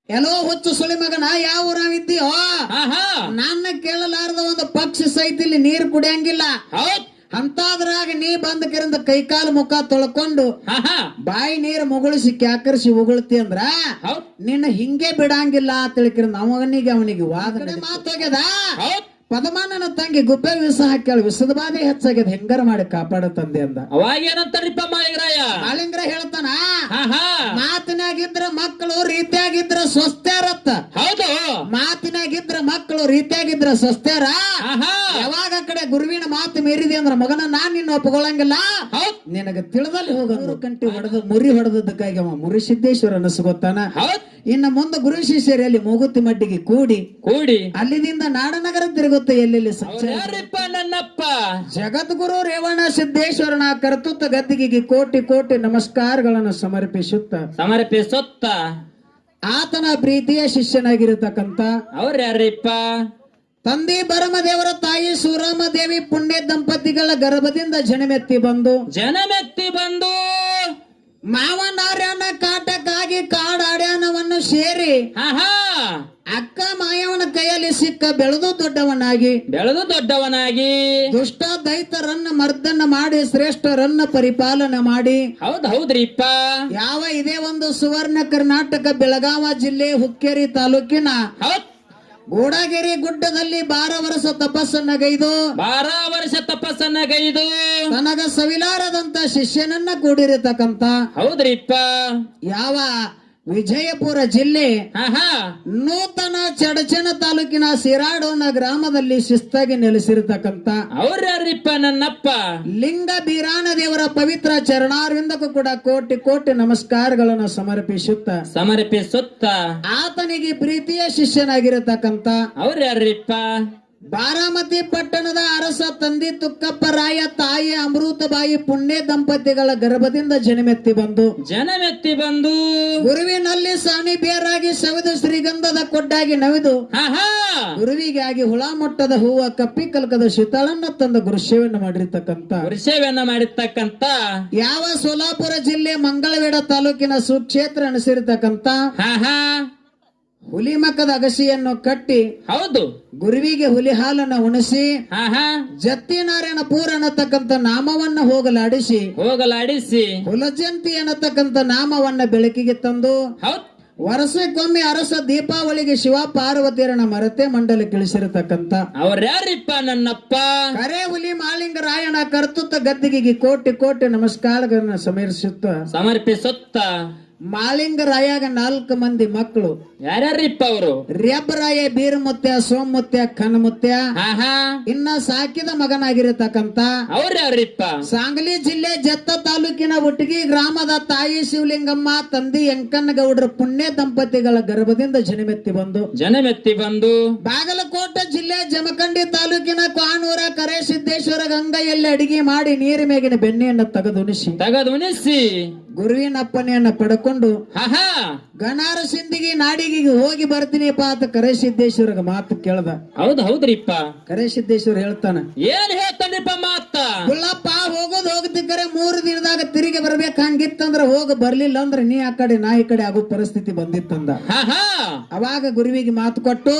ಎಲ್ಲೋ ಹುಚ್ಚು ಸುಳಿ ಮಗನ ಯಾವ ಊರಾವಿದ್ದೀಯೋ ಆಹಾ ನನ್ನ ಕೇಳಲಾರದ ಒಂದು ಪಕ್ಷಿ ಸಹಿತ ಇಲ್ಲಿ ನೀರು ಕುಡಿಯಂಗಿಲ್ಲ. ಹೌದ್ ಅಂತಾದ್ರಾಗ ನೀ ಬಂದ ಕಿರಂದ ಕೈಕಾಲು ಮುಖ ತೊಳ್ಕೊಂಡು ಆಹಾ ಬಾಯಿ ನೀರು ಮುಗುಳಿಸಿ ಕ್ಯಾಕರಿಸಿ ಉಗುಳ್ತಿ ಅಂದ್ರ ಹೌದ್ ನಿನ್ನ ಹಿಂಗೆ ಬಿಡಂಗಿಲ್ಲ ಅಂತ ಹೇಳಿಕಿರಂದ ಅವನಿಗೆ ವಾದ ಮಾತೋಗ್ಯದ. ಹೌದ್ ಪದಮಾನನ ತಂಗಿ ಗುಬ್ಬೆ ವಿಷ ಹಾಕ್ಯಾಳ, ವಿಷದ ಬಾಧೆ ಹೆಚ್ಚಾಗ್ಯದ, ಹೆಂಗಾರ ಮಾಡಿ ಕಾಪಾಡ ತಂದೆ ಅಂದ. ಅವಾಗ ಏನಂತಾರಿಪ್ಪ ಮಾಳಿಂಗರಾಯ? ಮಾಳಿಂಗ್ರ ಹೇಳ್ತಾನ ಆಹಾ ಮಾತಿನಾಗಿದ್ರ ಮಕ್ಕಳು ರೀತಿಯಾಗಿದ್ರ ಸ್ವಸ್ಥರತ್ತ. ಹೌದು ಮಾತಿನಾಗಿದ್ರ ಮಕ್ಕಳು ರೀತಿಯಾಗಿದ್ರ ಸ್ವಸ್ಥರ. ಆಹಾ ಯಾವಾಗ ಆ ಕಡೆ ಗುರುವಿನ ಮಾತು ಮೀರಿದೆ ಅಂದ್ರ ಮಗನ ನಾನ್ ನಿನ್ನ ಒಪ್ಕೊಳ್ಳಂಗಿಲ್ಲ, ಹೌದ್ ನಿನಗ ತಿಳಿದಲ್ಲಿ ಹೋಗ. 100 ಕಂಟಿ ಹೊಡೆದು ಮುರಿ ಹೊಡೆದಕ್ಕಾಗಿ ಅವ ಮುರಿ ಸಿದ್ದೇಶ್ವರ ಅನಸ್ಕೊತಾನ. ಹೌದ್ ಇನ್ನ ಮುಂದೆ ಗುರು ಶಿಷ್ಯರಲ್ಲಿ ಮೂಗುತಿ ಮಡ್ಡಿಗೆ ಕೂಡಿ ಕೂಡಿ ಅಲ್ಲಿದಿಂದ ನಾಡನಗರ ತಿರುಗುತ್ತೆ ಎಲ್ಲೆಲ್ಲಿ ಸಂಚಾರ. ಯಾರಿಪ್ಪ ನನ್ನಪ್ಪ? ಜಗದ್ಗುರು ರೇವಣ ಸಿದ್ದೇಶ್ವರನ ಕರ್ತೃತ್ವ ಗದ್ದಿಗೆಗೆ ಕೋಟಿ ಕೋಟಿ ನಮಸ್ಕಾರಗಳನ್ನು ಸಮರ್ಪಿಸುತ್ತ ಆತನ ಪ್ರೀತಿಯ ಶಿಷ್ಯನಾಗಿರತಕ್ಕಂತ ಅವ್ರ ಯಾರಿಪ್ಪ? ತಂದೆ ಬರಮದೇವರ ತಾಯಿ ಸೂರಮ್ಮ ದೇವಿ ಪುಣ್ಯ ದಂಪತಿಗಳ ಗರ್ಭದಿಂದ ಜನಮೆತ್ತಿ ಬಂದು ಮಾವನಾರ್ಯನ ಕಾಟಕ್ಕಾಗಿ ಕಾಡಾಡ್ಯಾನವನ್ನು ಸೇರಿ ಆಹಾ ಅಕ್ಕ ಮಾಯವನ ಕೈಯಲ್ಲಿ ಸಿಕ್ಕ ಬೆಳೆದು ದೊಡ್ಡವನಾಗಿ ದುಷ್ಟ ದೈತರನ್ನ ಮರ್ದನ ಮಾಡಿ ಶ್ರೇಷ್ಠರನ್ನ ಪರಿಪಾಲನೆ ಮಾಡಿ ಹೌದ್ರಿಪ್ಪ. ಯಾವ ಇದೇ ಒಂದು ಸುವರ್ಣ ಕರ್ನಾಟಕ ಬೆಳಗಾವ ಜಿಲ್ಲೆ ಹುಕ್ಕೇರಿ ತಾಲೂಕಿನ ಹೌದ್ ಗೋಡಾಗೆರೆ ಗುಡ್ಡದಲ್ಲಿ 12 ವರ್ಷ ತಪಸ್ಸನ್ನಗೈದು 12 ವರ್ಷ ತಪಸ್ಸನ್ನಗೈದು ತನಗ ಸವಿಲಾರದಂತ ಶಿಷ್ಯನನ್ನ ಕೂಡಿರತಕ್ಕಂತ ಹೌದ್ರಿಪ್ಪ. ಯಾವ ವಿಜಯಪುರ ಜಿಲ್ಲೆ ಆಹಾ ನೂತನ ಚಡಚಣ ತಾಲೂಕಿನ ಸಿರಾಡೋನ ಗ್ರಾಮದಲ್ಲಿ ಶಿಸ್ತಾಗಿ ನೆಲೆಸಿರತಕ್ಕಂತ ಅವ್ರ ಯಾರಿಪ್ಪ ನನ್ನಪ್ಪ? ಲಿಂಗ ಬೀರಾನ ದೇವರ ಪವಿತ್ರ ಚರಣಾರವಿಂದಕ್ಕೂ ಕೂಡ ಕೋಟಿ ಕೋಟಿ ನಮಸ್ಕಾರಗಳನ್ನು ಸಮರ್ಪಿಸುತ್ತ ಆತನಿಗೆ ಪ್ರೀತಿಯ ಶಿಷ್ಯನಾಗಿರತಕ್ಕಂತ ಅವ್ರ ಯಾರಿಪ್ಪ? ಬಾರಾಮತಿ ಪಟ್ಟಣದ ಅರಸ ತಂದೆ ತುಕ್ಕಪ್ಪ ರಾಯ ತಾಯಿ ಅಮೃತಬಾಯಿ ಪುಣ್ಯ ದಂಪತಿಗಳ ಗರ್ಭದಿಂದ ಜನಮೆತ್ತಿ ಬಂದು ಗುರುವಿನಲ್ಲಿ ಸಾನಿಬೇರಾಗಿ ಸವಿದು ಶ್ರೀಗಂಧದ ಕೊಡ್ಡಾಗಿ ನವಿದು ಆಹಾ ಗುರುವಿಗಾಗಿ ಹುಳ ಮೊಟ್ಟದ ಹೂವ ಕಪ್ಪಿ ಕಲ್ಕದ ಶೀತಾಳನ್ನ ತಂದ ಗುರುಸೇವೆಯನ್ನು ಮಾಡಿರ್ತಕ್ಕಂತ ಯಾವ ಸೋಲಾಪುರ ಜಿಲ್ಲೆ ಮಂಗಳವೇಡ ತಾಲೂಕಿನ ಸುಕ್ಷೇತ್ರ ಅನಿಸಿರ್ತಕ್ಕಂತ ಆಹಾ ಹುಲಿಮಕದ ಅಗಸಿಯನ್ನು ಕಟ್ಟಿ ಹೌದು ಗುರುವಿಗೆ ಹುಲಿ ಹಾಲನ್ನ ಉಣಿಸಿ ಆಹಾ ಜತ್ತಿನಾರಾಯಣ ಪೂರ ಅನ್ನತಕ್ಕಂತ ನಾಮವನ್ನ ಹೋಗಲಾಡಿಸಿ ಹುಲಜಂತಿ ಅನ್ನತಕ್ಕಂತ ನಾಮವನ್ನ ಬೆಳಕಿಗೆ ತಂದು ಹೌದ್ ವರ್ಷಕ್ಕೊಮ್ಮೆ ಅರಸ ದೀಪಾವಳಿಗೆ ಶಿವ ಪಾರ್ವತಿಯರನ್ನ ಮರತೆ ಮಂಡಲ ಇಳಿಸಿರತಕ್ಕಂತ ಅವ್ರ ಯಾರಿಪ್ಪ ನನ್ನಪ್ಪ? ಕರೆ ಹುಲಿ ಮಾಳಿಂಗ ರಾಯಣ ಕರ್ತೃತ್ವ ಗದ್ದಿಗೆಗೆ ಕೋಟಿ ಕೋಟಿ ನಮಸ್ಕಾರಗಳನ್ನ ಸಮರ್ಪಿಸುತ್ತ ಮಾಳಿಂಗ ರಾಯಾಗ 4 ಮಂದಿ ಮಕ್ಕಳು. ಯಾರ್ಯಾರಿಪ್ಪ ಅವರು? ರೆಬ್ಬರಾಯ ಬೀರಮುತ್ಯ ಸೋಮುತ್ಯ ಕನಮುತ್ಯ. ಆಹಾ ಇನ್ನ ಸಾಕಿದ ಮಗನಾಗಿರತಕ್ಕಂತ ಅವ್ರ ಯಾರಿಪ್ಪ? ಸಾಂಗಲಿ ಜಿಲ್ಲೆ ಜತ್ತ ತಾಲೂಕಿನ ಒಟ್ಟಿಗೆ ಗ್ರಾಮದ ತಾಯಿ ಶಿವಲಿಂಗಮ್ಮ ತಂದೆ ಎಂಕನ್ನಗೌಡರ ಪುಣ್ಯ ದಂಪತಿಗಳ ಗರ್ಭದಿಂದ ಜನಮೆತ್ತಿ ಬಂದು ಬಾಗಲಕೋಟೆ ಜಿಲ್ಲೆ ಜಮಖಂಡಿ ತಾಲೂಕಿನ ಕಾನೂರ ಕರೆ ಸಿದ್ದೇಶ್ವರ ಗಂಗೆಯಲ್ಲಿ ಅಡಿಗೆ ಮಾಡಿ ನೀರು ಮೇಗಿನ ಬೆಣ್ಣೆಯನ್ನು ತಗದುಣಿಸಿ ಗುರುವಿನ ಅಪ್ಪನೆಯನ್ನ ಪಡ್ಕೊಂಡು ಆಹಾ ಗಣಾರ ಸಿಂದಿಗೆ ನಾಡಿಗೆ ಹೋಗಿ ಬರ್ತೀನಿಪ್ಪ ಅಂತ ಕರೆ ಸಿದ್ದೇಶ್ವರ ಮಾತು ಕೇಳ್ದ. ಹೌದ್ರಿಪ್ಪ. ಕರೆ ಸಿದ್ದೇಶ್ವರ ಹೇಳ್ತಾನ, ಏನ್ ಹೇಳ್ತಾನಿಪ್ಪ ಮಾತ? ಗುಳ್ಳಪ್ಪ ಹೋಗೋದಿಕ್ಕರೆ 3 ದಿನದಾಗ ತಿರುಗಿ ಬರ್ಬೇಕು, ಹಂಗಿತ್ತಂದ್ರ ಹೋಗ ಬರ್ಲಿಲ್ಲ ಅಂದ್ರೆ ನೀ ಆ ಕಡೆ ನಾ ಈ ಕಡೆ ಆಗೋ ಪರಿಸ್ಥಿತಿ ಬಂದಿತ್ತಂದ. ಅವಾಗ ಗುರುವಿಗೆ ಮಾತು ಕೊಟ್ಟು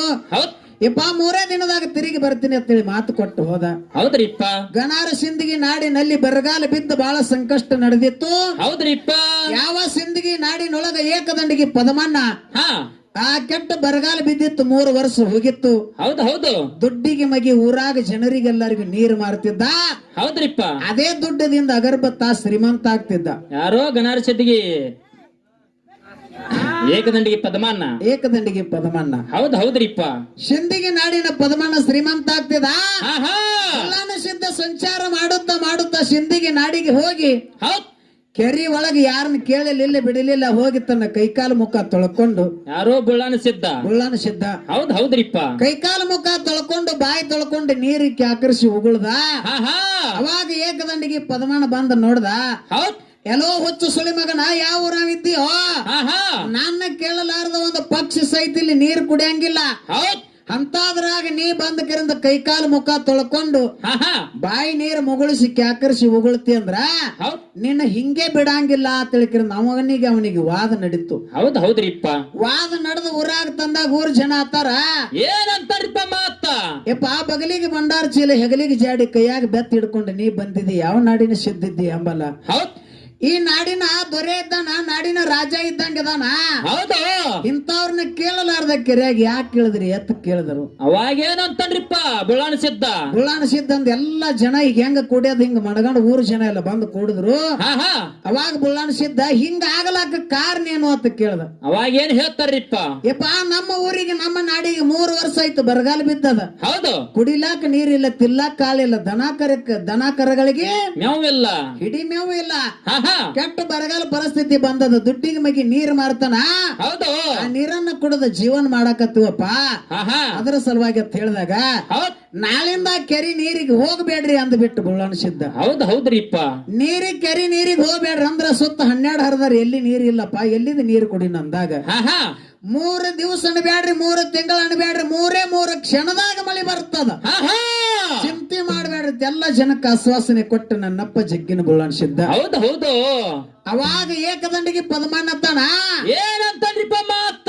ಯಪ್ಪ 3 ದಿನದಾಗ ತಿರುಗಿ ಬರ್ತೀನಿ ಅಂತೇಳಿ ಮಾತು ಕೊಟ್ಟು ಹೋದ. ಹೌದ್ರಿಪ್ಪ. ಗಣಾರ ಸಿಂದಗಿ ನಾಡಿನಲ್ಲಿ ಬರಗಾಲ ಬಿದ್ದು ಬಹಳ ಸಂಕಷ್ಟ ನಡೆದಿತ್ತು. ಹೌದ್ರಿಪ್ಪ. ಯಾವ ಸಿಂದಗಿ ನಾಡಿನೊಳಗ ಏಕದಂಡಿಗೆ ಪದಮಣ್ಣ ಆ ಕೆಟ್ಟ ಬರಗಾಲ ಬಿದ್ದಿತ್ತು, 3 ವರ್ಷ ಹೋಗಿತ್ತು. ಹೌದು ದುಡ್ಡಿಗೆ ಮಗಿ ಊರಾಗ ಜನರಿಗೆಲ್ಲರಿಗೂ ನೀರು ಮಾರ್ತಿದ್ದ. ಹೌದ್ರಿಪ್ಪ. ಅದೇ ದುಡ್ಡದಿಂದ ಅಗರ್ಬತ್ತ ಶ್ರೀಮಂತ ಆಗ್ತಿದ್ದ. ಯಾರೋ ಗಣಾರ ಸಿದ್ದಿಗೆ ಏಕದಂಡಿಗೆ ಪದಮಣ್ಣ. ಹೌದ್ರಿಪ್ಪ. ಸಿಂದಗಿ ನಾಡಿನ ಪದಮಣ್ಣ ಶ್ರೀಮಂತ ಆಗ್ತಿದ. ಸಿದ್ಧ ಸಂಚಾರ ಮಾಡುತ್ತಾ ಸಿಂದಗಿ ನಾಡಿಗೆ ಹೋಗಿ ಕೆರಿ ಒಳಗೆ ಯಾರನ್ನ ಕೇಳಲಿಲ್ಲ ಬಿಡಲಿಲ್ಲ, ಹೋಗಿ ತನ್ನ ಕೈಕಾಲು ಮುಖ ತೊಳ್ಕೊಂಡು. ಯಾರೋ ಬುಳ್ಳಾನ ಸಿದ್ಧ. ಹೌದ್ರಿಪ್ಪ. ಕೈಕಾಲು ಮುಖ ತೊಳ್ಕೊಂಡು ಬಾಯಿ ತೊಳ್ಕೊಂಡು ನೀರಿಗೆ ಆಕರ್ಷಿ ಉಗುಳ್ದ. ಅವಾಗ ಏಕದಂಡಿಗೆ ಪದಮಣ್ಣ ಬಂದ ನೋಡ್ದ. ಎಲ್ಲೋ ಹುಚ್ಚು ಸುಳಿ ಮಗನ ಯಾವ ಊರಾವಿದ್ದೀಯೋ ನನ್ನ ಕೇಳಲಾರದ ಒಂದು ಪಕ್ಷಿ ಸಹಿತ ಇಲ್ಲಿ ನೀರು ಕುಡಿಯಂಗಿಲ್ಲ, ಅಂತಾದ್ರಾಗ ನೀ ಬಂದ ಕಿರಿಂದ ಕೈಕಾಲು ಮುಖ ತೊಳ್ಕೊಂಡು ಹಾ ಹಾ ಬಾಯಿ ನೀರು ಮುಗುಳಿಸಿ ಕ್ಯಾಕರಿಸಿ ಉಗುಳ್ತಿ ಅಂದ್ರ ಹೌದ್ ನಿನ್ನ ಹಿಂಗೆ ಬಿಡಂಗಿಲ್ಲ ಅಂತ ಹೇಳಿಕಿರಿಂದ ಅವನಿಗೆ ವಾದ ನಡೀತು. ಹೌದ್ರಿಪ್ಪ. ವಾದ ನಡೆದ ಊರಾಗ ತಂದಾಗ ಊರ್ ಜನ ಆತಾರ ಏನಂತಾರಿಪ್ಪ ಮಾತ? ಯಪ್ಪ ಬಗಲಿಗೆ ಬಂಡಾರ ಚೀಲ ಹೆಗಲಿಗೆ ಜಾಡಿ ಕೈಯಾಗ ಬೆತ್ತ ಹಿಡ್ಕೊಂಡು ನೀ ಬಂದಿದ್ದಿ ಯಾವ ನಾಡಿನ ಸಿದ್ದಿದ್ದಿ ಅಂಬಲ್ಲ. ಹೌದ್ ಈ ನಾಡಿನ ದೊರೆ ಇದ್ದಾನ, ನಾಡಿನ ರಾಜ ಇದ್ದಂಗ ಇದಾನ. ಹೌದು. ಇಂಥವ್ರನ್ನ ಕೇಳಲಾರ್ದ ಕೆರೆಯಾಗ ಯಾಕೆ ಕೇಳಿದ್ರಿ ಎತ್ತ ಕೇಳಿದ್ರು. ಅವಾಗೇನಂತನ್ರಿಪ್ಪ ಬುಳ್ಳಾಣ ಸಿದ್ಧ? ಬುಳ್ಳಾಣ ಸಿದ್ಧ ಅಂದ ಎಲ್ಲಾ ಜನ ಈಗ ಹೆಂಗ ಕೂಡ್ಯದ ಹಿಂಗ ಮಡಗಂಡು ಊರು ಜನ ಎಲ್ಲ ಬಂದು ಕೂಡಿದ್ರು. ಅವಾಗ ಬುಳ್ಳಾಣ ಸಿದ್ಧ ಹಿಂಗ ಆಗಲಾಕ ಕಾರಣ ಏನು ಅಂತ ಕೇಳ್ದ. ಅವಾಗೇನ್ ಹೇಳ್ತಾರ್ರಿಪ್ಪ? ಯಪ್ಪ ನಮ್ಮ ಊರಿಗೆ ನಮ್ಮ ನಾಡಿಗೆ 3 ವರ್ಷ ಆಯ್ತು ಬರಗಾಲ ಬಿದ್ದದ. ಹೌದು. ಕುಡಿಲಾಕ ನೀರಿಲ್ಲ, ತಿಲ್ಲಾಕ ಕಾಲಿಲ್ಲ, ದನ ಕರಗಳಿಗೆ ಮೇವಿಲ್ಲ, ಹಿಡಿ ಮೇವು ಇಲ್ಲ. ಹಾ ಕೆಟ್ಟ ಬರಗಾಲ ಪರಿಸ್ಥಿತಿ ಬಂದದ. ದುಡ್ಡಿಗೆ ಮಗಿ ನೀರ್ ಮಾರ್ತಾನ. ಹೌದು. ಆ ನೀರನ್ನ ಕುಡದ ಜೀವನ ಮಾಡಾಕತ್ತೀವಪ್ಪ. ಹಾ ಅದರ ಸಲುವಾಗಿ ಅಂತ ಹೇಳಿದಾಗ ಹೌದ್ ನಾಳಿಂದ ಕೆರಿ ನೀರಿಗೆ ಹೋಗ್ಬೇಡ್ರಿ ಅಂದ್ಬಿಟ್ಟು ಬುಳ್ಳಾಣ ಸಿದ್ಧ. ಹೌದ್ರಿಪ್ಪ. ನೀರಿಗೆ ಕೆರಿ ನೀರಿಗೆ ಹೋಗ್ಬೇಡ್ರಿ ಅಂದ್ರ ಸುತ್ತ 12 ಹರಿದಾರ ಎಲ್ಲಿ ನೀರ್ ಇಲ್ಲಪ್ಪ, ಎಲ್ಲಿಂದ ನೀರು ಕುಡಿನ ಅಂದಾಗ 3 ದಿವಸ ಅನ್ಬ್ಯಾಡ್ರಿ, 3 ತಿಂಗಳ ಅನ್ಬ್ಯಾಡ್ರಿ, 3 ಕ್ಷಣದಾಗ ಮಳಿ ಬರ್ತದ. ಚಿಂತೆ ಮಾಡ್ಬೇಡ್ರಿ ಎಲ್ಲ ಜನಕ್ಕೆ ಆಶ್ವಾಸನೆ ಕೊಟ್ಟು ನನ್ನಪ್ಪ ಜಗ್ಗಿನ ಬುಳ್ಳಾಣ ಸಿದ್ಧ. ಹೌದು. ಅವಾಗ ಏಕದಂಡಿಗೆ ಪದಮಾನತ್ತಾನ ಏನಂತನ್ರಿಪ್ಪ ಮಾತ?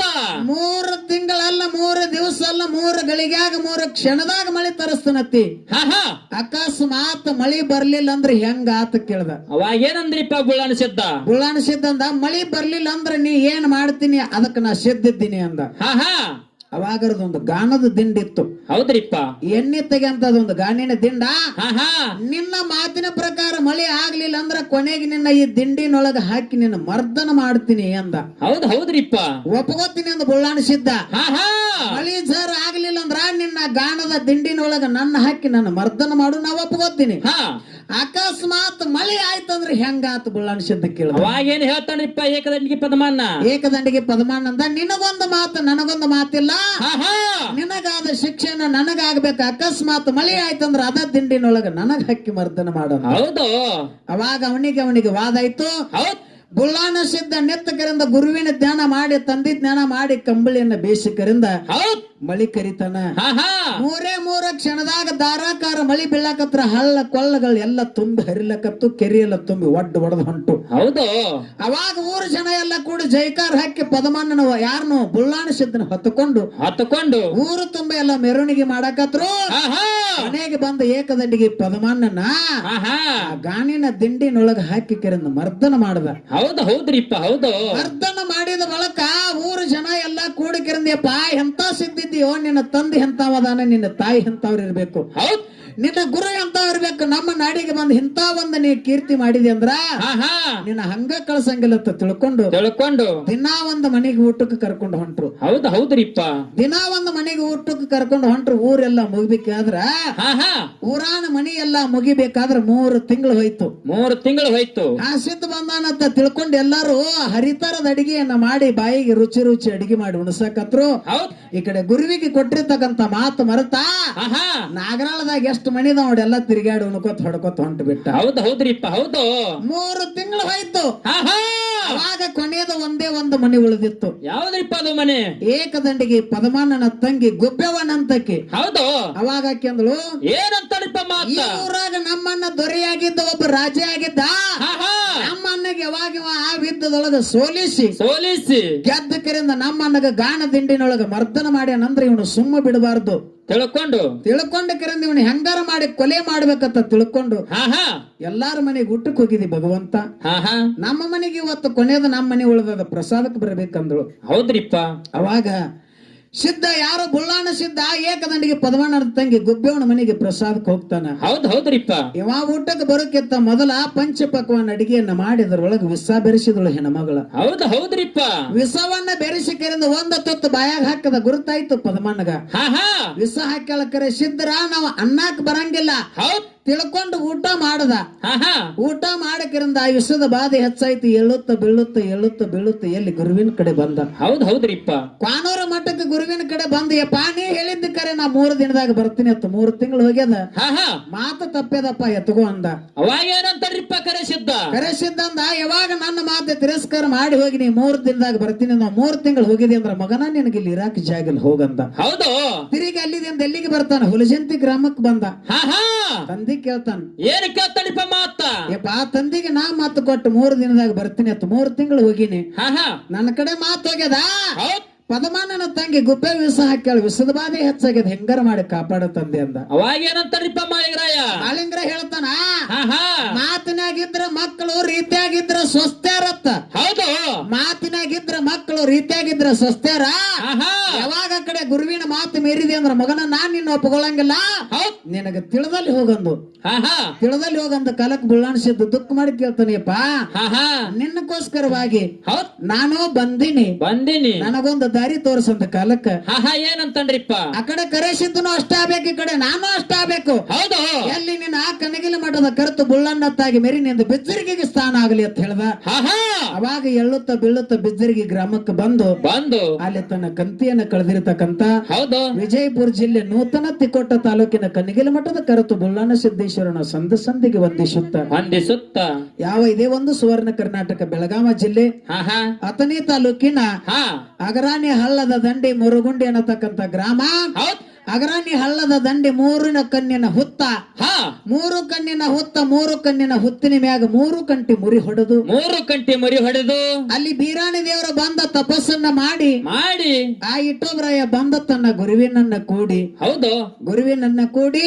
3 ತಿಂಗಳಲ್ಲ, 3 ದಿವಸ ಅಲ್ಲ, 3 ಗಳಿಗ್ಯಾಗ 3 ಕ್ಷಣದಾಗ ಮಳಿ ತರಸ್ತನತ್ತಿ. ಅಕಸ್ಮಾತ್ ಮಳಿ ಬರ್ಲಿಲ್ಲ ಅಂದ್ರೆ ಹೆಂಗ ಆತ ಕೇಳ್ದ. ಅವಾಗೇನಂದ್ರಿಪ್ಪ ಬುಳ್ಳಾಣ ಸಿದ್ಧ? ಬುಳ್ಳಾಣ ಸಿದ್ಧ ಅಂದ ಮಳಿ ಬರ್ಲಿಲ್ಲ ಅಂದ್ರೆ ನೀ ಏನ್ ಮಾಡ್ತೀನಿ ಅದಕ್ಕೆ ನಾ ಸಿದ್ಧಿದ್ದೀನಿ ಅಂದ. ಅವಾಗರದೊಂದು ಗಾನದ ದಿಂಡಿತ್ತು. ಹೌದ್ರಿಪ್ಪ. ಎಣ್ಣೆ ತೆಗೆಂತದೊಂದು ಗಾಣಿನ ದಿಂಡ. ನಿನ್ನ ಮಾತಿನ ಪ್ರಕಾರ ಮಳಿ ಆಗ್ಲಿಲ್ಲ ಅಂದ್ರ ಕೊನೆಗೆ ನಿನ್ನ ಈ ದಿಂಡಿನೊಳಗ ಹಾಕಿ ನಿನ್ನ ಮರ್ದನ ಮಾಡ್ತೀನಿ ಅಂದ. ಹೌದ್ರಿಪ್ಪ. ಒಪ್ಕೋತೀನಿ ಅಂದ ಬುಳ್ಳಾಣ ಸಿದ್ಧ. ಮಳಿ ಸರ್ ಆಗ್ಲಿಲ್ಲ ಅಂದ್ರ ನಿನ್ನ ಗಾಣದ ದಿಂಡಿನೊಳಗ ನನ್ನ ಹಾಕಿ ನನ್ನ ಮರ್ದನ ಮಾಡು, ನಾ ಒಪ್ಕೋತೀನಿ. ಅಕಸ್ಮಾತ್ ಮಳಿ ಆಯ್ತಂದ್ರೆ ಹೆಂಗಾತ ಬುಳ್ಳಾಣ ಸಿದ್ಧ ಕೇಳ. ಅವಾಗೇನ್ ಹೇಳ್ತಾನ್ರಿಪ್ಪ ಏಕದಂಡಿಗೆ ಪದಮಾನ? ಏಕದಂಡಿಗೆ ಪದಮಾನ ಅಂದ ನಿನಗೊಂದು ಮಾತು ನನಗೊಂದು ಮಾತಿಲ್ಲ, ನಿನಗಾದ ಶಿಕ್ಷಣ ನನಗಾಗ್ಬೇಕು. ಅಕಸ್ಮಾತ್ ಮಳಿ ಆಯ್ತಂದ್ರ ಅದ ದಿಂಡಿನೊಳಗ ನನಗ ಹಕ್ಕಿ ಮರ್ದನ ಮಾಡ. ಹೌದು. ಅವಾಗ ಅವನಿಗೆ ವಾದ ಆಯ್ತು. ಬುಳ್ಳಾಣ ಸಿದ್ಧ ನೆತ್ತಕರಿಂದ ಗುರುವಿನ ಜ್ಞಾನ ಮಾಡಿ, ತಂದಿ ಜ್ಞಾನ ಮಾಡಿ, ಕಂಬಳಿಯನ್ನ ಬೇಸಿಕರಿಂದ ಮಳಿ ಕರಿತಾನ. 3 ಕ್ಷಣದಾಗ ಧಾರಾಕಾರ ಮಳಿ ಬೀಳಕತ್ರ ಹಳ್ಳ ಕೊಳ್ಳಗಳು ಎಲ್ಲ ತುಂಬಿ ಹರಿಲಕತ್ತು, ಕೆರೆ ಎಲ್ಲ ತುಂಬಿ ಒಡ್ಡು ಒಡೆದು ಹೊಂಟು. ಹೌದು. ಅವಾಗ ಊರು ಜನ ಎಲ್ಲ ಕೂಡ ಜೈಕಾರ ಹಾಕಿ ಪದಮಾನನ ಯಾರನ್ನು ಬುಳ್ಳಾಣ ಸಿದ್ಧನ ಹೊತ್ತುಕೊಂಡು ಊರು ತುಂಬ ಎಲ್ಲ ಮೆರವಣಿಗೆ ಮಾಡಕತ್ರು. ಮನೆಗೆ ಬಂದ ಏಕದಂಡಿಗೆ ಪದಮಾನನ ಗಾಣಿನ ದಿಂಡಿನೊಳಗ ಹಾಕಿ ಕೆರೆಂದ ಮರ್ದನ ಮಾಡದ. ಹೌದ್ರಿಪ್ಪ. ಹೌದು. ಮರ್ದನ ಮಾಡಿದ ಬಳಕ ಊರು ಜನ ಎಲ್ಲ ಕೂಡಿ ಕೆರೆಂದ್ಯಪ್ಪ ಎಂತ ಸಿದ್ಧಿದ್ಯೋ, ನಿನ್ನ ತಂದೆ ಎಂತಾವದಾನ, ನಿನ್ನ ತಾಯಿ ಎಂತವ್ರು ಇರ್ಬೇಕು, ನಿನ್ನ ಗುರು ಎಂತ ಇರ್ಬೇಕು. ನಮ್ಮ ನಾಡಿಗೆ ಬಂದ್ ಇಂತ ಒಂದು ನೀ ಕೀರ್ತಿ ಮಾಡಿದಿ ಅಂದ್ರ ನಿನ್ನ ಹಂಗ ಕಳ್ಸಂಗಿಲ್ಲ ತಿಳ್ಕೊಂಡು ದಿನಾ ಒಂದು ಮನೆಗೆ ಊಟಕ್ಕೆ ಕರ್ಕೊಂಡು ಹೊಂಟ್ರು. ಹೌದ್ರಿಪ್ಪ. ದಿನಾ ಒಂದು ಮನೆಗೆ ಊಟಕ್ಕೆ ಕರ್ಕೊಂಡು ಹೊಂಟ್ರು. ಊರೆಲ್ಲ ಮುಗಿಬೇಕಾದ್ರ ಊರಾನ ಮನಿ ಎಲ್ಲಾ ಮುಗಿಬೇಕಾದ್ರ 3 ತಿಂಗಳು ಹೋಯ್ತು. 3 ತಿಂಗಳು ಹೋಯ್ತು. ಸಿದ್ಧ ಬಂದಾನಂತ ತಿಳ್ಕೊಂಡು ಎಲ್ಲಾರು ಹರಿತರದ ಅಡಿಗೆಯನ್ನ ಮಾಡಿ ಬಾಯಿಗೆ ರುಚಿ ಅಡಿಗೆ ಮಾಡಿ ಉಣಸಕತ್ರು. ಈ ಕಡೆ ಗುರುವಿಗೆ ಕೊಟ್ಟಿರ್ತಕ್ಕಂತ ಮಾತು ಮರೆತ ನಾಗರಾಳದಾಗ ಎಷ್ಟು ಮನಿದ ನೋಡೆಲ್ಲ ತಿರುಗಾಡಿ ಉಣ್ಕೋತ್ ಹೊಡ್ಕೋತ್ ಹೊಂಟು ಬಿಟ್ಟ. ಹೌದ್ರಿಪ್ಪ. ಹೌದು. 3 ತಿಂಗಳು ಹೋಯ್ತು. ಅವಾಗ ಕೊನೆಯದ ಒಂದೇ ಒಂದು ಮನೆ ಉಳಿದಿತ್ತು. ಯಾವ್ದ್ರಿಪ್ಪ ಅದು ಮನೆ? ಏಕದಂಡಿಗೆ ಪದಮಾನನ ತಂಗಿ ಗುಬ್ಬವ್ವನಂತಕಿ. ಹೌದು. ಅವಾಗ ಆಕೆಂದಳು ಏನಂತಾರಿಪ್ಪ ಮಾತ? ಈ ಊರಾಗ ನಮ್ಮನ್ನ ದೊರೆಯಾಗಿದ್ದ ಒಬ್ಬ ರಾಜ ಆಗಿದ್ದ. ನಮ್ಮನ್ನಗೆ ಯಾವಾಗ ಆ ಯುದ್ಧದೊಳಗ ಸೋಲಿಸಿ ಗೆದ್ದ ಕರಿಂದ ನಮ್ಮನ್ನಗ ಗಾಣ ದಿಂಡಿನೊಳಗ ಮರ್ದನ ಮಾಡ್ಯಾನಂದ್ರೆ ಇವನು ಸುಮ್ಮ ಬಿಡಬಾರ್ದು ತಿಳ್ಕೊಂಡು ಕರಿಂದ ಇವನು ಹೆಂಗಾರ ಮಾಡಿ ಕೊಲೆ ಮಾಡ್ಬೇಕಂತ ತಿಳ್ಕೊಂಡು ಎಲ್ಲಾರ ಮನೆಗೆ ಊಟಕ್ಕೆ ಹೋಗಿದಿ ಭಗವಂತ. ನಮ್ಮ ಮನೆಗೆ ಇವತ್ತು ಕೊನೆಯದ ನಮ್ಮ ಮನೆ ಉಳಿದ ಪ್ರಸಾದಕ್ಕೆ ಬರ್ಬೇಕಂದ್ರು. ಹೌದ್ರಿಪ್ಪ. ಅವಾಗ ಸಿದ್ಧ ಯಾರೋ ಬುಳ್ಳಾಣ ಸಿದ್ಧ ಏಕದಂಡಿಗೆ ಪದಮಾನನ ತಂಗಿ ಗುಬ್ಬವ್ವನ ಮನೆಗೆ ಪ್ರಸಾದಕ್ಕೆ ಹೋಗ್ತಾನ. ಹೌದ್ರಿಪ್ಪ. ಇವ ಊಟಕ್ಕೆ ಬರೋಕ್ಕಿಂತ ಮೊದಲ ಪಂಚಪಕ್ವಾನ ಅಡಿಗೆಯನ್ನ ಮಾಡಿ ಅದರೊಳಗೆ ವಿಷ ಬೆರೆಸಿದಳು ಹೆಣ್ಮಗಳ. ಹೌದ್ರಿಪ್ಪ. ವಿಷವನ್ನ ಬೆರೆಸಿ ಕರಿಂದ ಒಂದು ತುತ್ತು ಬಾಯಾಗ ಹಾಕದ ಗುರುತಾಯ್ತು ಪದಮಾನಗ. ವಿಷ ಹಾಕ್ಯಾಳ ಕರೆ ಸಿದ್ಧರ ನಾವು ಅನ್ನಕ್ ಬರಂಗಿಲ್ಲ, ತಿಳ್ಕೊಂಡು ಊಟ ಮಾಡದ. ಹಾ ಹಾ ಊಟ ಮಾಡಕ್ಕಿರಂದ ಆ ವಿಷದ ಬಾಧೆ ಹೆಚ್ಚಾಯ್ತು. ಏಳುತ್ತ ಎಲ್ಲಿ ಗುರುವಿನ ಕಡೆ ಬಂದ. ಹೌದ್ರಿಪ್ಪ. ಕ್ವಾನೂರ ಮಠಕ್ಕೆ ಗುರುವಿನ ಕಡೆ ಬಂದ. ಯಪ್ಪ ನೀ ಹೇಳಿದ್ದ ಕರೆ ನಾ 3 ದಿನದಾಗ ಬರ್ತೀನಿ ಅಂತ 3 ತಿಂಗಳು ಹೋಗ್ಯದ. ಹಾ ಹಾ ಮಾತು ತಪ್ಪೇದಪ್ಪ ಎತ್ಕೋ ಅಂದ. ಅವಾಗ ಏನಂತಾರ್ರಿಪ್ಪ ಕರೆಸಿದ್ದಂದ ಯಾವಾಗ ನನ್ನ ಮಾತೆ ತಿರಸ್ಕಾರ ಮಾಡಿ ಹೋಗಿ ನೀ 3 ದಿನದಾಗ ಬರ್ತೀನಿ ನಾವು 3 ತಿಂಗಳು ಹೋಗಿದೆ ಅಂದ್ರ ಮಗನ ನಿನಗೆ ಇಲ್ಲಿ ಇರಾಕ್ ಜಾಗಿಲ್ ಹೋಗಂದ. ಹೌದು. ತಿರುಗಿ ಅಲ್ಲಿದಿಂದ ಎಲ್ಲಿಗೆ ಬರ್ತಾನ? ಹುಲಜಂತಿ ಗ್ರಾಮಕ್ಕೆ ಬಂದ. ಹಾ ಹಾ ತಂದಿ ಕೇಳ್ತಾನ. ಏನ್ ಕೇಳ್ತಾನಿಪ್ಪ ಮಾತ? ಯಪ್ಪ ತಂದಿಗೆ ನಾ ಮಾತು ಕೊಟ್ಟು 3 ದಿನದಾಗ ಬರ್ತೀನಿ ಅಂತ 3 ತಿಂಗಳು ಹೋಗಿನಿ. ಹಾ ಹಾ ನನ್ನ ಕಡೆ ಮಾತು ಹೋಗ್ಯದ. ಹೌದ್. ಪದಮಾನನ ತಂಗಿ ಗುಪ್ಪೆ ವಿಷ ಹಾಕ್ಯಾಳ. ವಿಷದ ಬಾಧೆ ಹೆಚ್ಚಾಗ್ಯದ. ಹೆಂಗಾರ ಮಾಡಿ ಕಾಪಾಡ ತಂದೆ ಅಂದ. ಅವಾಗ ಏನಂತಾರ್ರಿಪ್ಪ ಮಾಳಿಂಗರಾಯ? ಮಾಳಿಂಗ್ರ ಹೇಳ್ತಾನ ಹಾ ಹಾ ಮಾತಿನಾಗಿದ್ರ ಮಕ್ಕಳು ರೀತಿಯಾಗಿದ್ರ ಸ್ವಸ್ಥರತ್ತ. ಹೌದು. ಮಾತಿನಾಗಿದ್ರ ಮಕ್ಕಳು ರೀತಿಯಾಗಿದ್ರ ಸ್ವಸ್ಥರ. ಹಾ ಹಾ ಯಾವಾಗ ಆ ಕಡೆ ಗುರುವಿನ ಮಾತು ಮೀರಿದೆ ಅಂದ್ರ ಮಗನ ನಾನ್ ನಿನ್ನ ಒಪ್ಕೊಳ್ಳಂಗಿಲ್ಲ. ಹೌದ್. ನಿನಗ ತಿಳಿದಲ್ಲಿ ಹೋಗಂದು. ಹಾ ಹಾ ತಿಳಿದಲ್ಲಿ ಹೋಗಂದ ಕಾಲಕ್ ಬುಳ್ಳಾಣಿಸಿದ್ದು ದುಃಖ ಮಾಡಿ ಕೇಳ್ತಾನೆಯಪ್ಪ. ಹಾ ಹಾ ನಿನ್ನಕ್ಕೋಸ್ಕರವಾಗಿ ಹೌದ್. ನಾನು ಬಂದೀನಿ. ನನಗೊಂದು ದಾರಿ ತೋರ್ಸಂದ ಕಾಲಕ್ಕ. ಹಾ ಹಾ ಏನಂತನ್ರಿಪ್ಪ? ಆ ಕಡೆ ಕರೆಸಿದ್ದನು ಅಷ್ಟ ಆಗ್ಬೇಕು, ಈ ಕಡೆ ನಾನು ಅಷ್ಟ ಆಗ್ಬೇಕು. ಹೌದು. ಎಲ್ಲಿ ನಿನ್ನ ಆ ಕನಗಿಲ ಮಠದ ಕರೆತು ಬುಳ್ಳಣ್ಣತ್ತಾಗಿ ಮೆರಿ ನಿಂದ ಬಿಜ್ಜರಿಗೆಗೆ ಸ್ಥಾನ ಆಗಲಿ ಅಂತ ಹೇಳ್ದ. ಹಾ ಹಾ ಅವಾಗ ಬೀಳುತ್ತ ಬಿಜ್ಜರಿಗಿ ಗ್ರಾಮಕ್ಕೆ ಬಂದು ಅಲ್ಲಿ ತನ್ನ ಕಂತಿಯನ್ನ ಕಳೆದಿರತಕ್ಕಂತ ಹೌದು ವಿಜಯಪುರ ಜಿಲ್ಲೆ ನೂತನ ತಿಕೋಟ ತಾಲೂಕಿನ ಕನಗಿಲ ಮಠದ ಕರೆತು ಬುಳ್ಳಣ್ಣ ಸಿದ್ದೇಶ್ವರನ ಸಂದಿಗೆ ವಂದಿಸುತ್ತ ಯಾವ ಇದೇ ಒಂದು ಸುವರ್ಣ ಕರ್ನಾಟಕ ಬೆಳಗಾವ ಜಿಲ್ಲೆ ಅಥಣಿ ತಾಲೂಕಿನ ಅಗರಾಣಿ ಹಳ್ಳದ ದಂಡಿ ಮುರುಗುಂಡಿ ಅನ್ನತಕ್ಕಂತ ಗ್ರಾಮ. ಅಗರಾಣಿ ಹಳ್ಳದ ದಂಡಿ 3 ಕಣ್ಣಿನ ಹುತ್ತ. 3 ಕಣ್ಣಿನ ಹುತ್ತ 3 ಕಣ್ಣಿನ ಹುತ್ತಿನ ಮ್ಯಾಗ 3 ಕಂಟಿ ಮುರಿ ಹೊಡೆದು ಅಲ್ಲಿ ಬೀರಾಣಿ ದೇವರ ಬಂದ ತಪಸ್ಸನ್ನ ಮಾಡಿ ಆ ಇಟ್ಟೊಬ್ರಾಯ ಬಂದ ತನ್ನ ಗುರುವಿನನ್ನ ಕೂಡಿ. ಹೌದು. ಗುರುವಿನನ್ನ ಕೂಡಿ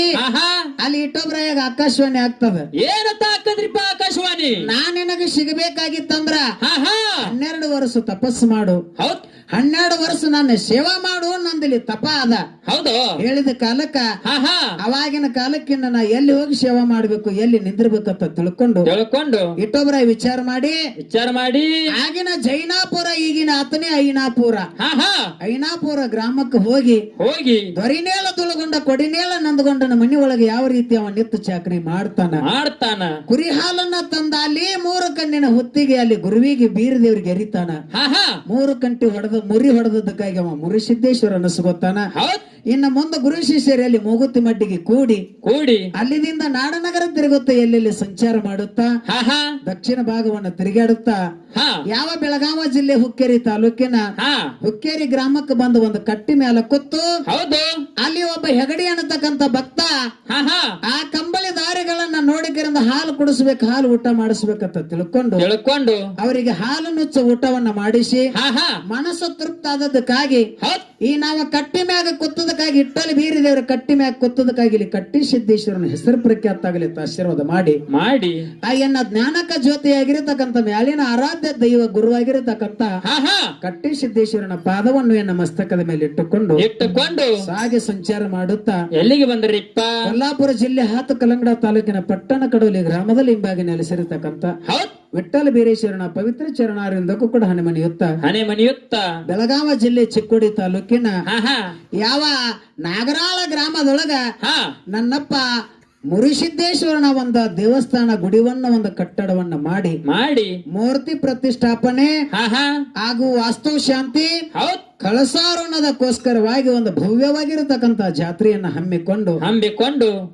ಅಲ್ಲಿ ಇಟ್ಟೊಬ್ರಾಯಾಗ ಆಕಾಶವಾಣಿ ಆಗ್ತದ. ಏನಂತ ಆಗ್ತದ್ರಿಪ್ಪ ಆಕಾಶವಾಣಿ? ನಾನ್ ನಿನಗೆ ಸಿಗಬೇಕಾಗಿತ್ತಂದ್ರ 12 ವರ್ಷ ತಪಸ್ಸು ಮಾಡು. ಹೌದ್. 12 ವರ್ಷ ನನ್ನ ಸೇವಾ ಮಾಡು. ನಂದಿಲ್ಲಿ ತಪ ಅದ. ಹೌದು. ಹೇಳಿದ ಕಾಲಕ್ಕ ಅವಾಗಿನ ಕಾಲಕ್ಕಿನ್ನ ನಾ ಎಲ್ಲಿ ಹೋಗಿ ಸೇವಾ ಮಾಡ್ಬೇಕು, ಎಲ್ಲಿ ನಿಂದಿರ್ಬೇಕಂತ ತಿಳ್ಕೊಂಡು ಇಟ್ಟೊಬ್ರ ವಿಚಾರ ಮಾಡಿ ಆಗಿನ ಜೈನಾಪುರ ಈಗಿನ ಅಥಣಿ ಐನಾಪುರ ಗ್ರಾಮಕ್ಕೆ ಹೋಗಿ ದೊರಿನೇಳ ತುಳಗೊಂಡ ಕೊಡಿನೇಳ ನಂದಗೊಂಡನ ಮನಿ ಒಳಗೆ ಯಾವ ರೀತಿ ಅವ ನಿತ್ತು ಚಾಕರಿ ಮಾಡ್ತಾನ. ಕುರಿ ಹಾಲನ್ನ ತಂದ ಅಲ್ಲಿ 3 ಕಣ್ಣಿನ ಹುತ್ತಿಗೆ ಅಲ್ಲಿ ಗುರುವಿಗೆ ಬೀರ ದೇವ್ರಿಗೆ ಎರಿತಾನ. 3 ಕಂಟಿ ಮುರಿ ಹೊಡೆದಕ್ಕಾಗಿ ಅವ ಮುರಿ ಸಿದ್ದೇಶ್ವರ ಅನಸ್ಕೊತಾನ. ಇನ್ನ ಮುಂದೆ ಗುರು ಶಿಷ್ಯರಲ್ಲಿ ಮೂಗುತಿ ಮಡ್ಡಿಗೆ ಕೂಡಿ ಅಲ್ಲಿದಿಂದ ನಾಡನಗರ ತಿರುಗುತ್ತಾ ಎಲ್ಲೆಲ್ಲಿ ಸಂಚಾರ ಮಾಡುತ್ತಾ ದಕ್ಷಿಣ ಭಾಗವನ್ನು ತಿರುಗಾಡುತ್ತಾ ಯಾವ ಬೆಳಗಾವ ಜಿಲ್ಲೆ ಹುಕ್ಕೇರಿ ತಾಲೂಕಿನ ಹುಕ್ಕೇರಿ ಗ್ರಾಮಕ್ಕೆ ಬಂದು ಒಂದು ಕಟ್ಟಿ ಮೇಲೆ ಕೂತು ಅಲ್ಲಿ ಒಬ್ಬ ಹೆಗಡಿ ಅನ್ನತಕ್ಕಂತ ಭಕ್ತ ಆ ಕಂಬಳಿ ದಾರಿಗಳನ್ನ ನೋಡಿಕರಿಂದ ಹಾಲು ಕುಡಿಸ್ಬೇಕು, ಹಾಲು ಊಟ ಮಾಡಿಸ್ಬೇಕಂತ ತಿಳ್ಕೊಂಡು ಅವರಿಗೆ ಹಾಲು ನುಚ್ಚ ಊಟವನ್ನ ಮಾಡಿಸಿ ಮನಸ್ಸು ತೃಪ್ತ ಆದದಕ್ಕಾಗಿ ಈ ನಾವು ಕಟ್ಟಿ ಮ್ಯಾಗ ಕುತ್ತದಕ್ಕಾಗಿ ಇಟ್ಟಲ್ಲಿ ಬೀರಿದೇವ್ರ ಕಟ್ಟಿ ಮ್ಯಾಗ ಕುತ್ತದಕ್ಕಾಗಿ ಇಲ್ಲಿ ಕಟ್ಟಿ ಸಿದ್ದೇಶ್ವರನ ಹೆಸರು ಪ್ರಖ್ಯಾತ ಆಗಲಿ ಆಶೀರ್ವಾದ ಮಾಡಿ ಆ ಎನ್ನ ಜ್ಞಾನಕ ಜ್ಯೋತಿಯಾಗಿರತಕ್ಕಂತ ಮ್ಯಾಲಿನ ಆರಾಧ್ಯ ದೈವ ಗುರುವಾಗಿರತಕ್ಕಂತ ಕಟ್ಟಿ ಸಿದ್ದೇಶ್ವರನ ಪಾದವನ್ನು ಎನ್ನ ಮಸ್ತಕದ ಮೇಲೆ ಇಟ್ಟುಕೊಂಡು ಸಾಗಿ ಸಂಚಾರ ಮಾಡುತ್ತಾ ಎಲ್ಲಿಗೆ ಬಂದ್ರಿಪ್ಪ? ಕೊಲ್ಲಾಪುರ ಜಿಲ್ಲೆ ಕಲಂಗಡ ತಾಲೂಕಿನ ಪಟ್ಟಣ ಕಡೋಲಿ ಗ್ರಾಮದಲ್ಲಿ ಹಿಂಬಾಗಿ ನೆಲೆಸಿರತಕ್ಕಂತ ವಿಠ್ಠಲ ಬೀರೇಶ್ವರನ ಪವಿತ್ರ ಚರಣಾರಿಂದಕ್ಕೂ ಕೂಡ ಹಣೆ ಮನೆಯುತ್ತ ಬೆಳಗಾವ ಜಿಲ್ಲೆ ಚಿಕ್ಕೋಡಿ ತಾಲೂಕಿನ ಯಾವ ನಾಗರಾಳ ಗ್ರಾಮದೊಳಗ ನನ್ನಪ್ಪ ಮುರಿಸಿದ್ದೇಶ್ವರನ ಒಂದು ದೇವಸ್ಥಾನ ಗುಡಿವನ್ನ ಒಂದು ಕಟ್ಟಡವನ್ನ ಮಾಡಿ ಮೂರ್ತಿ ಪ್ರತಿಷ್ಠಾಪನೆ ಹಾಗೂ ವಾಸ್ತು ಶಾಂತಿ ಕಳಸಾರೋಣದಕ್ಕೋಸ್ಕರವಾಗಿ ಒಂದು ಭವ್ಯವಾಗಿರತಕ್ಕಂತ ಜಾತ್ರೆಯನ್ನ ಹಮ್ಮಿಕೊಂಡು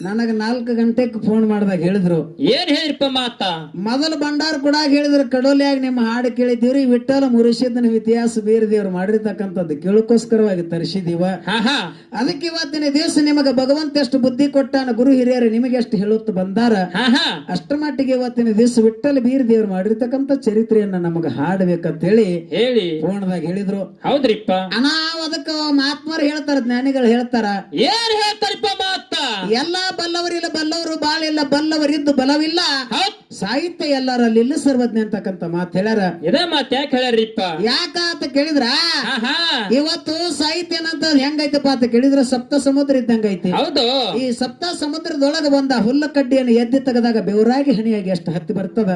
ನನಗ 4 ಗಂಟೆಗೆ ಫೋನ್ ಮಾಡಿದಾಗ ಹೇಳಿದ್ರು. ಏನ್ ಹೇಳಿಪ್ಪ ಮಾತ? ಮೊದಲು ಭಂಡಾರ ಕೂಡ ಹೇಳಿದ್ರು, ಕಡೋಲಿಯಾಗಿ ನಿಮ್ಮ ಹಾಡು ಕೇಳಿದ್ದೀವ್ರಿ, ವಿಠ್ಠಲ ಮುರಿಸಿದ್ದನ ಇತಿಹಾಸ ಬೇರೆ ದೇವ್ರು ಮಾಡಿರ್ತಕ್ಕಂಥದ್ದು ಕೇಳಕೋಸ್ಕರವಾಗಿ ತರಿಸಿದೀವ. ಅದಕ್ಕೆ ಇವತ್ತಿನ ದಿವಸ ನಿಮಗ ಭಗವಂತ ಎಷ್ಟು ಬುದ್ಧಿ ಕೊಟ್ಟಾನ, ಗುರು ಹಿರಿಯರು ನಿಮಗೆ ಎಷ್ಟು ಹೇಳುತ್ತ ಬಂದಾರ, ಅಷ್ಟರ ಮಟ್ಟಿಗೆ ಇವತ್ತಿನ ದಿವಸ ವಿಠ್ಠಲ ಬೀರ್ ದೇವ್ರು ಮಾಡಿರ್ತಕ್ಕಂಥ ಚರಿತ್ರೆಯನ್ನ ನಮಗ ಹಾಡ್ಬೇಕಂತ ಹೇಳಿ ಫೋನ್ದಾಗ ಹೇಳಿದ್ರು. ಹೌದ್ರಿಪ್ಪ. ಅನಾವದಕ್ಕ ಮಹಾತ್ಮರು ಹೇಳ್ತಾರ, ಜ್ಞಾನಿಗಳು ಹೇಳ್ತಾರ. ಏನ್ ಹೇಳ್ತಾರಿಪ್ಪ ಮಾತ? ಎಲ್ಲಾ ಬಲ್ಲವರಿಲ್ಲ ಬಲ್ಲವರು ಬಾಳಿಲ್ಲ, ಬಲ್ಲವರಿದ್ದು ಬಲವಿಲ್ಲ, ಸಾಹಿತ್ಯ ಎಲ್ಲರಲ್ಲಿ ಇಲ್ಲ ಸರ್ವಜ್ಞ ಅಂತಕ್ಕಂತ ಮಾತು ಹೇಳ್ಯಾರ. ಇದೇ ಮಾತು ಯಾಕೆ ಹೇಳ್ಯಾರಿಪ್ಪ? ಯಾಕ ಅಂತ ಕೇಳಿದ್ರ ಇವತ್ತು ಸಾಹಿತ್ಯ ಏನಂತ ಹೆಂಗೈತಪ್ಪ ಅಂತ ಕೇಳಿದ್ರ ಸಪ್ತ ಸಮುದ್ರ ಇದ್ದಂಗೈತಿ. ಹೌದು. ಈ ಸಪ್ತ ಸಮುದ್ರದೊಳಗ ಬಂದ ಹುಲ್ಲ ಕಡ್ಡಿಯನ್ನು ಎದ್ದಿ ತೆಗೆದಾಗ ಬೆವರಾಗಿ ಹನಿಯಾಗಿ ಎಷ್ಟು ಹತ್ತಿ ಬರ್ತದ,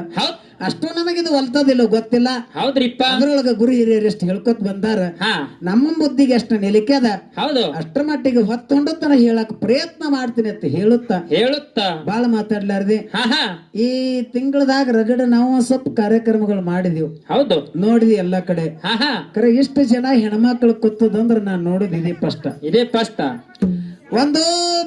ಅಷ್ಟು ನಮಗಿದು ಒಲ್ತದಿಲ್ಲ ಗೊತ್ತಿಲ್ಲ. ಹೌದ್ರಿಪ್ಪ. ಅದ್ರೊಳಗ ಗುರು ಹಿರಿಯರು ಎಷ್ಟು ಹೇಳ್ಕೊತ್ ಬಂದಾರ, ನಮ್ಮ ಬುದ್ಧಿಗೆ ಎಷ್ಟು ನೆಲಿಕೆ ಅದ, ಹೌದು, ಅಷ್ಟರ ಮಟ್ಟಿಗೆ ಹೊತ್ತೊಂಡತನ ಹೇಳಕ್ ಪ್ರಯತ್ನ ಮಾಡ್ತೀನಿ ಅಂತ ಹೇಳುತ್ತಾ ಬಾಳ ಮಾತಾಡ್ಲಾರ್ದೆ ಹಾ ಹಾ ಈ ತಿಂಗಳದಾಗ ರಗಡ ನಾವು ಸ್ವಲ್ಪ ಕಾರ್ಯಕ್ರಮಗಳು ಮಾಡಿದೀವಿ. ಹೌದು ನೋಡಿದ್ವಿ ಎಲ್ಲಾ ಕಡೆ. ಹಾ ಹಾ ಕರೆ ಇಷ್ಟು ಜನ ಹೆಣ್ಮಕ್ಳು ಕೂತದಂದ್ರ ನಾನ್ ನೋಡಿದ್ ಇದೇ ಫಸ್ಟ್. ಒಂದು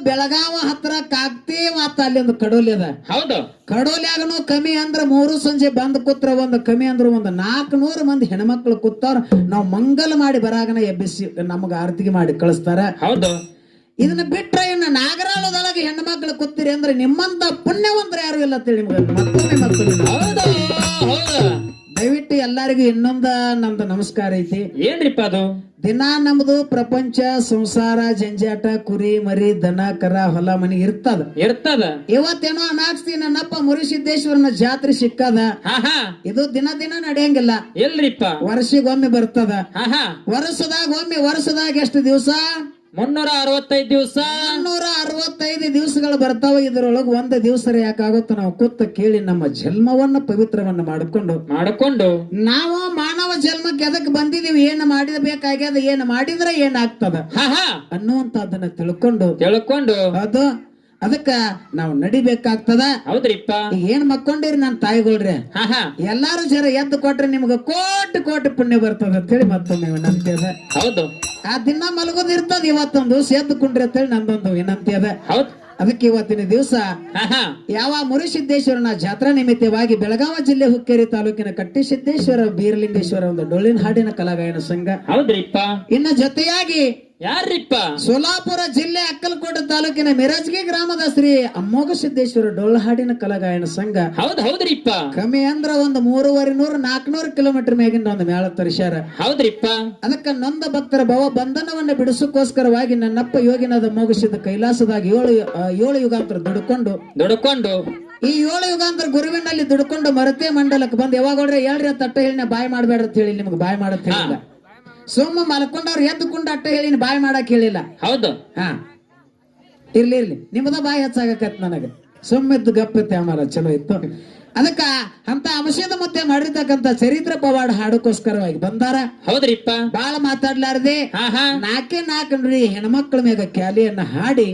ಬೆಳಗಾವ ಹತ್ರ ಕಾಕ್ತಿ ಮತ್ತ ಅಲ್ಲಿ ಒಂದು ಕಡೋಲಿ ಅದ. ಹೌದು ಕಡೋಲ್ಯಾಗನು ಕಮ್ಮಿ ಅಂದ್ರ 3 ಸಂಜೆ ಬಂದ್ ಕೂತ್ರ ಒಂದು ಕಮ್ಮಿ ಅಂದ್ರ ಒಂದು 400 ಮಂದಿ ಹೆಣ್ಮಕ್ಳು ಕೂತಾರ. ನಾವ್ ಮಂಗಲ ಮಾಡಿ ಬರಾಗನ ಎಬ್ಬಿಸಿ ನಮಗ ಆರತಿಗೆ ಮಾಡಿ ಕಳಿಸ್ತಾರ. ಹೌದು ಇದನ್ನ ಬಿಟ್ರೆ ಇನ್ನು ನಾಗರಾಳದೊಳಗೆ ಹೆಣ್ಣು ಮಕ್ಳು ಕೂತಿರಿ ಅಂದ್ರೆ ನಿಮ್ಮಂತ ಪುಣ್ಯವಂತರ ಯಾರು ಇಲ್ಲ ತಿಳಿ ಮತ್ತೊಮ್ಮೆ ಹೌದು ಹೌದು. ದಯವಿಟ್ಟು ಎಲ್ಲರಿಗೂ ಇನ್ನೊಂದ ನಮ್ದು ನಮಸ್ಕಾರ ಐತಿ. ಏನ್ರಿಪ್ಪ ಅದು? ದಿನಾ ನಮ್ದು ಪ್ರಪಂಚ ಸಂಸಾರ ಜಂಜಾಟ ಕುರಿ ಮರಿ ದನ ಕರ ಹೊಲ ಮನಿ ಇರ್ತದ. ಇವತ್ತೇನೋ ಅನಾಕ್ಸ್ತಿ ನನ್ನಪ್ಪ ಮುರುಸಿದ್ದೇಶ್ವರನ ಜಾತ್ರೆ ಸಿಕ್ಕದ. ಇದು ದಿನ ದಿನ ನಡೆಯಂಗಿಲ್ಲ. ಎಲ್ರಿಪ್ಪ? ವರ್ಷಿಗೊಮ್ಮೆ ಬರ್ತದ. ವರ್ಷದಾಗ ಎಷ್ಟು ದಿವಸ? 365 ದಿವಸ. 365 ದಿವಸಗಳು ಬರ್ತಾವ. ಇದ್ರೊಳಗ ಒಂದು ದಿವಸ ಯಾಕಾಗುತ್ತ ನಾವು ಕೂತ ಕೇಳಿ ನಮ್ಮ ಜನ್ಮವನ್ನ ಪವಿತ್ರವನ್ನ ಮಾಡಿಕೊಂಡು ನಾವು ಮಾನವ ಜನ್ಮಕ್ಕೆ ಎದಕ್ ಬಂದಿದೀವಿ, ಏನ್ ಮಾಡಿದಬೇಕಾಗ್ಯದ, ಏನ್ ಮಾಡಿದ್ರೆ ಏನಾಗ್ತದ ಅನ್ನುವಂತದನ್ನ ತಿಳ್ಕೊಂಡು ಅದು ಅದಕ್ಕ ನಾವು ನಡಿಬೇಕಾಗ್ತದ. ಹೌದ್ರಿಪ್ಪ. ಏನ್ ಮಕ್ಕೊಂಡಿರಿ ನನ್ ತಾಯಿಗಳ್ರಿ, ಎಲ್ಲಾರು ಜರ ಎದ್ದು ಕೊಟ್ರೆ ನಿಮ್ಗ ಕೋಟಿ ಪುಣ್ಯ ಬರ್ತದ ಅಂತ ಹೇಳಿ ಮತ್ತೊಮ್ಮೆ ವಿನಂತಿ ಅದ. ಹೌದು ಆ ದಿನ ಮಲಗೋದ್ ಇರ್ತದ, ಇವತ್ತೊಂದು ಎದ್ದು ಕುಂಡ್ರಿ ಅಂತ ಹೇಳಿ ನಂದೊಂದು ವಿನಂತಿ ಅದ. ಅದಕ್ಕೆ ಇವತ್ತಿನ ದಿವಸ ಯಾವ ಮುರುಸಿದ್ದೇಶ್ವರನ ಜಾತ್ರಾ ನಿಮಿತ್ತವಾಗಿ ಬೆಳಗಾವಿ ಜಿಲ್ಲೆ ಹುಕ್ಕೇರಿ ತಾಲೂಕಿನ ಕಟ್ಟಿಸಿದ್ದೇಶ್ವರ ಬೀರಲಿಂಗೇಶ್ವರ ಒಂದು ಡೊಳ್ಳಿನ ಹಾಡಿನ ಕಲಾಗಾಯನ ಸಂಘ. ಹೌದ್ರಿಪ್ಪ. ಇನ್ನ ಜೊತೆಯಾಗಿ ಯಾರಿಪ್ಪ? ಸೋಲಾಪುರ ಜಿಲ್ಲೆ ಅಕ್ಕಲಕೋಟೆ ತಾಲೂಕಿನ ಮಿರಜ್ಗಿ ಗ್ರಾಮದ ಶ್ರೀ ಅಮ್ಮೋಘ ಸಿದ್ದೇಶ್ವರ ಡೊಳ್ಳು ಹಾಡಿನ ಕಲಾಗಾಯನ ಸಂಘ. ಹೌದ್ರಿಪ್ಪ. ಕಮ್ಮಿ ಅಂದ್ರ ಒಂದು 300-400 ಕಿಲೋಮೀಟರ್ ಮೇಗಿಂದ ಒಂದು ಮೇಳ ತರಿಸ್ಯಾರ. ಹೌದ್ರಿಪ್ಪ. ಅದಕ್ಕ ನೊಂದ ಭಕ್ತರ ಭವ ಬಂಧನವನ್ನ ಬಿಡಿಸೋಕೋಸ್ಕರವಾಗಿ ನನ್ನಪ್ಪ ಯೋಗಿನಾದ ಮೋಗಿಸಿದ ಕೈಲಾಸದಾಗ 7 ಯುಗಾಂತರ ದುಡ್ಕೊಂಡು ಈ 7 ಯುಗಾಂತರ ಗುರುವಿನಲ್ಲಿ ದುಡ್ಕೊಂಡು ಮರತೆ ಮಂಡಲಕ್ಕೆ ಬಂದ್ ಯಾವಾಗ ಹೇಳ್ರಿ ಅಂತ ಅಟ್ಟ ಹೇಳಿ ಬಾಯ್ ಮಾಡ್ಬೇಡ್ರಿ ಅಂತ ಹೇಳಿ ನಿಮ್ಗೆ ಬಾಯ್ ಮಾಡತ್ ಹೇಳಿಲ್ಲ. ಸೋಮ ಮಲ್ಕೊಂಡವ್ರು ಎದ್ದುಕೊಂಡು ಅಟ್ಟ ಹೇಳಿ ಬಾಯ್ ಮಾಡಕ್ ಹೇಳಿಲ್ಲ. ಹೌದು. ಇರ್ಲಿ ನಿಮ್ಮದ ಬಾಯಿ ಹೆಚ್ಚಾಗತ್ ನನಗೆ. ಸೊಮ್ಮೆದ್ದು ಗಪ್ಪತ್ತೆ ಆಮೇಲೆ ಚಲೋ ಇತ್ತು. ಅದಕ್ಕ ಅಂತ ಅಂಶದ ಮತ್ತೆ ಮಾಡಿರ್ತಕ್ಕಂತ ಚರಿತ್ರ ಪವಾಡ ಹಾಡಕ್ಕೋಸ್ಕರವಾಗಿ ಬಂದಾರ. ಹೌದ್ರಿಪ್ಪ. ಬಾಳ ಮಾತಾಡ್ಲಾರ್ದೆ 4 ಹೆಣ್ಮಕ್ಳ ಮೇಗ ಕ್ಯಾಲಿಯನ್ನ ಹಾಡಿ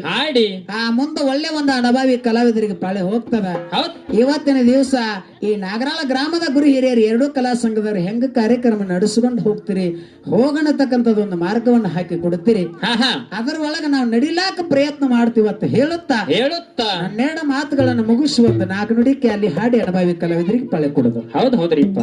ಮುಂದೆ ಒಳ್ಳೆ ಒಂದು ಅನುಭವಿ ಕಲಾವಿದರಿಗೆ ಪಾಳೆ ಹೋಗ್ತದ. ಇವತ್ತಿನ ದಿವಸ ಈ ನಾಗರಾಳ ಗ್ರಾಮದ ಗುರು ಹಿರಿಯರು 2 ಕಲಾ ಸಂಘದವರು ಹೆಂಗ ಕಾರ್ಯಕ್ರಮ ನಡೆಸಿಕೊಂಡು ಹೋಗ್ತೀರಿ, ಹೋಗಣತಕ್ಕಂಥದ್ದು ಒಂದು ಮಾರ್ಗವನ್ನು ಹಾಕಿ ಕೊಡುತ್ತೀರಿ. ಅದರ ಒಳಗೆ ನಾವು ನಡಿಲಾಕ ಪ್ರಯತ್ನ ಮಾಡ್ತೀವತ್ತ ಹೇಳುತ್ತಾ 12 ಮಾತುಗಳನ್ನು ಮುಗಿಸುವಂತ 4 ನುಡಿ ಕ್ಯಾಲಿ ಹಾಡಿ ಅನುಭವಿ ಕಲಾವಿದರಿಗೆ ಪಾಳೆ ಕೊಡುದು. ಹೌದ್ರಿಪ್ಪ.